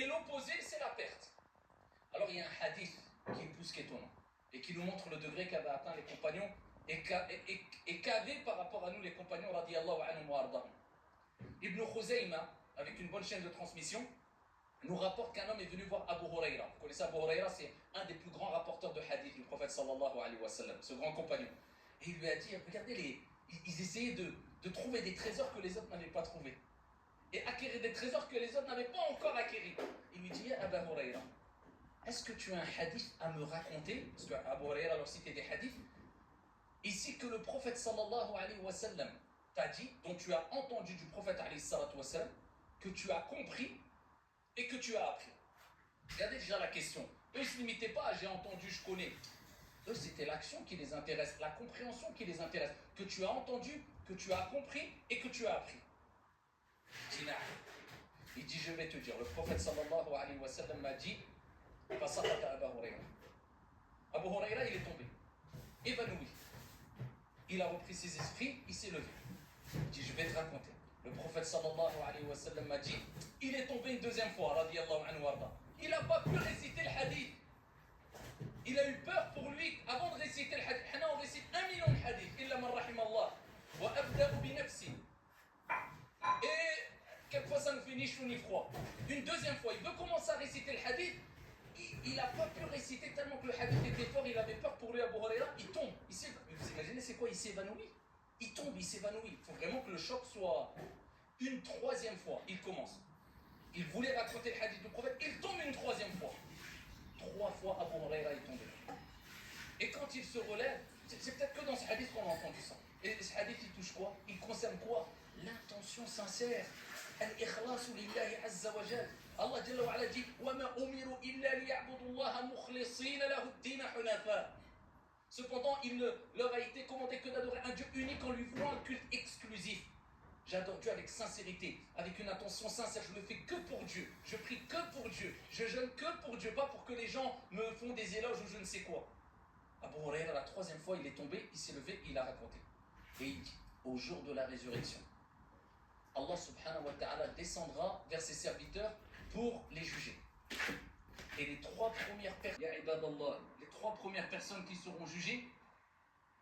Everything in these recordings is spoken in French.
et l'opposé, c'est la perte. Alors il y a un hadith qui est plus qu'étonnant et qui nous montre le degré qu'avaient atteint les compagnons et qu'avaient par rapport à nous les compagnons radiyallahu anhum wa ardahum. Ibn Khuzayma, avec une bonne chaîne de transmission, nous rapporte qu'un homme est venu voir Abu Huraira. Vous connaissez Abu Huraira, c'est un des plus grands rapporteurs de hadith du prophète sallallahu alayhi wa sallam, ce grand compagnon. Et il lui a dit, regardez, ils essayaient de trouver des trésors que les autres n'avaient pas trouvés. Et acquérir des trésors que les autres n'avaient pas encore acquéris. Il lui dit, Abu Huraira, est-ce que tu as un hadith à me raconter? Parce qu'Abu Huraira leur citait des hadiths. Ici que le prophète sallallahu alayhi wa sallam t'a dit, dont tu as entendu du prophète alayhi salatu wa sallam, que tu as compris et que tu as appris. Regardez déjà la question. Eux, ils ne se limitaient pas à j'ai entendu, je connais. Eux, c'était l'action qui les intéresse, la compréhension qui les intéresse. Que tu as entendu, que tu as compris et que tu as appris. Il dit, je vais te dire, le prophète sallallahu alayhi wa sallam m'a dit, Fasaqata Abu Huraira. Abu Huraira, il est tombé, évanoui. Il a repris ses esprits, il s'est levé. Il dit, je vais te raconter. Le prophète sallallahu alayhi wa sallam m'a dit, il est tombé une deuxième fois, radiyallahu anhu warda. Il n'a pas pu réciter le hadith. Il a eu peur pour lui avant de réciter le hadith. On récite 1 million de hadiths. Illa man rahimallah. Wa abda'u bi nafsi. Et quelquefois ça nous fait ni chaud ni froid. Une deuxième fois, il veut commencer à réciter le hadith. Il n'a pas pu réciter tellement que le hadith était fort. Il avait peur pour lui, Abu Huraira. Il tombe. Vous imaginez c'est quoi? Il s'évanouit. Il tombe, il s'évanouit. Il faut vraiment que le choc soit une troisième fois. Il commence. Il voulait raconter le hadith du prophète. Il tombe une troisième fois. 3 fois Abu Huraira est tombé. Et quand il se relève, c'est peut-être que dans ce hadith qu'on a entendu ça. Et ce hadith, il touche quoi? Il concerne quoi? L'intention sincère. Al-ikhlasu lillahi azza wa jal. Allah jalla wa ala dit وَمَا أُمِرُوا إِلَّا لِيَعْبُدُوا اللَّهَ مُخْلِصِينَ لَهُ الدِّينَ حُنَفَاءَ. Cependant, il ne leur a été commandé que d'adorer un Dieu unique en lui vouant un culte exclusif. J'adore Dieu avec sincérité, avec une intention sincère. Je ne le fais que pour Dieu. Je prie que pour Dieu. Je jeûne que pour Dieu, pas pour que les gens me font des éloges ou je ne sais quoi. Abu Huraira, la troisième fois, il est tombé, il s'est levé, il a raconté. Et il dit, au jour de la résurrection, Allah subhanahu wa ta'ala descendra vers ses serviteurs pour les juger. Et les 3 premières personnes, les 3 premières personnes qui seront jugées,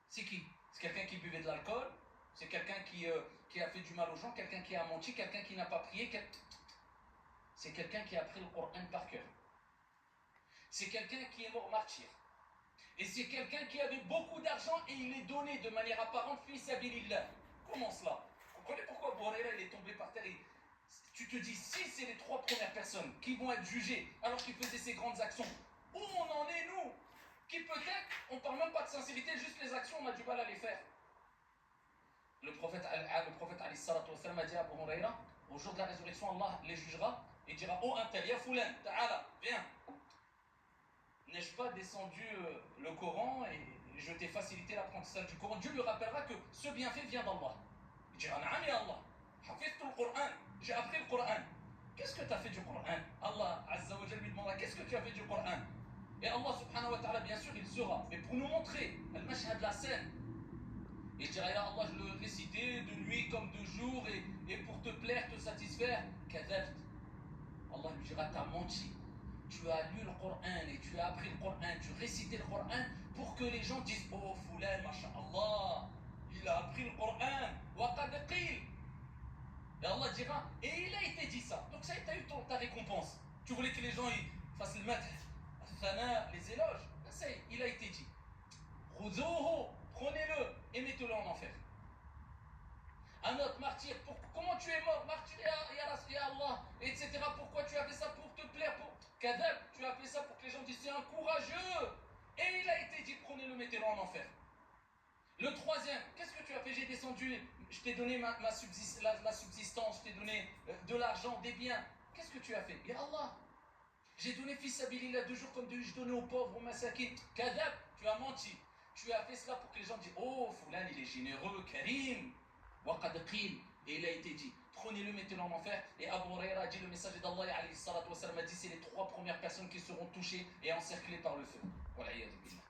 c'est qui? C'est quelqu'un qui buvait de l'alcool, c'est quelqu'un qui a fait du mal aux gens, quelqu'un qui a menti, quelqu'un qui n'a pas prié, c'est quelqu'un qui a appris le Coran par cœur. C'est quelqu'un qui est mort martyr. Et c'est quelqu'un qui avait beaucoup d'argent et il est donné de manière apparente fi sabilillah. Comment cela? Vous comprenez pourquoi Abu Huraira il est tombé par terre? Tu te dis, si c'est les 3 premières personnes qui vont être jugées alors qu'ils faisaient ces grandes actions, où on en est nous? Qui peut-être, on ne parle même pas de sincérité, juste les actions, on a du mal à les faire. Le prophète alayhi salatu wa sallam a dit à Abu Huraira, au jour de la résurrection, Allah les jugera et dira, oh un tel, ya fulan, ta'ala, viens. N'ai-je pas descendu le Coran et je t'ai facilité l'apprentissage du Coran? Dieu lui rappellera que ce bienfait vient d'Allah. Il dira, na'am ya Allah, hafiztu le Coran, j'ai appris le Coran. Qu'est-ce que tu as fait du Coran? Allah azza wa jalla lui demandera, qu'est-ce que tu as fait du Coran? Et Allah subhanahu wa ta'ala, bien sûr, il sera. Mais pour nous montrer, al-mashhad, la scène, il dira, ya Allah, je le récitais de nuit comme de jour et pour te plaire, te satisfaire, kadhabt. Allah lui dira, t'as menti. Tu as lu le Coran et tu as appris le Coran, tu récitais le Coran pour que les gens disent, oh Foulan, masha'Allah, il a appris le Coran, wa qad qil. Et Allah dira, et il a été dit ça. Donc ça, tu as eu ta récompense. Tu voulais que les gens ils fassent le math, les éloges. Ça, il a été dit. Khudouhu, prenez-le et mettez-le en enfer. Un autre martyr, comment tu es mort, martyr, ya Allah, etc. Pourquoi tu as fait ça? Pour te plaire, pour Kadab, tu as fait ça pour que les gens disent c'est un courageux. Et il a été dit, prenez-le, mettez-le en enfer. Le troisième, qu'est-ce que tu as fait? J'ai descendu, je t'ai donné la subsistance, je t'ai donné de l'argent, des biens. Qu'est-ce que tu as fait? Ya Allah, j'ai donné fils sabilillah 2 jours comme je donnais aux pauvres, aux masakin. Kadab, tu as menti. Tu as fait cela pour que les gens disent, oh, Foulan, il est généreux, Karim. Waqad qil, et il a été dit, prenez-le, mettez-le en enfer. Et Abu Huraira a dit, le messager d'Allah alayhi salatu wa sallam a dit, c'est les 3 premières personnes qui seront touchées et encerclées par le feu. Wala'iyadu billah.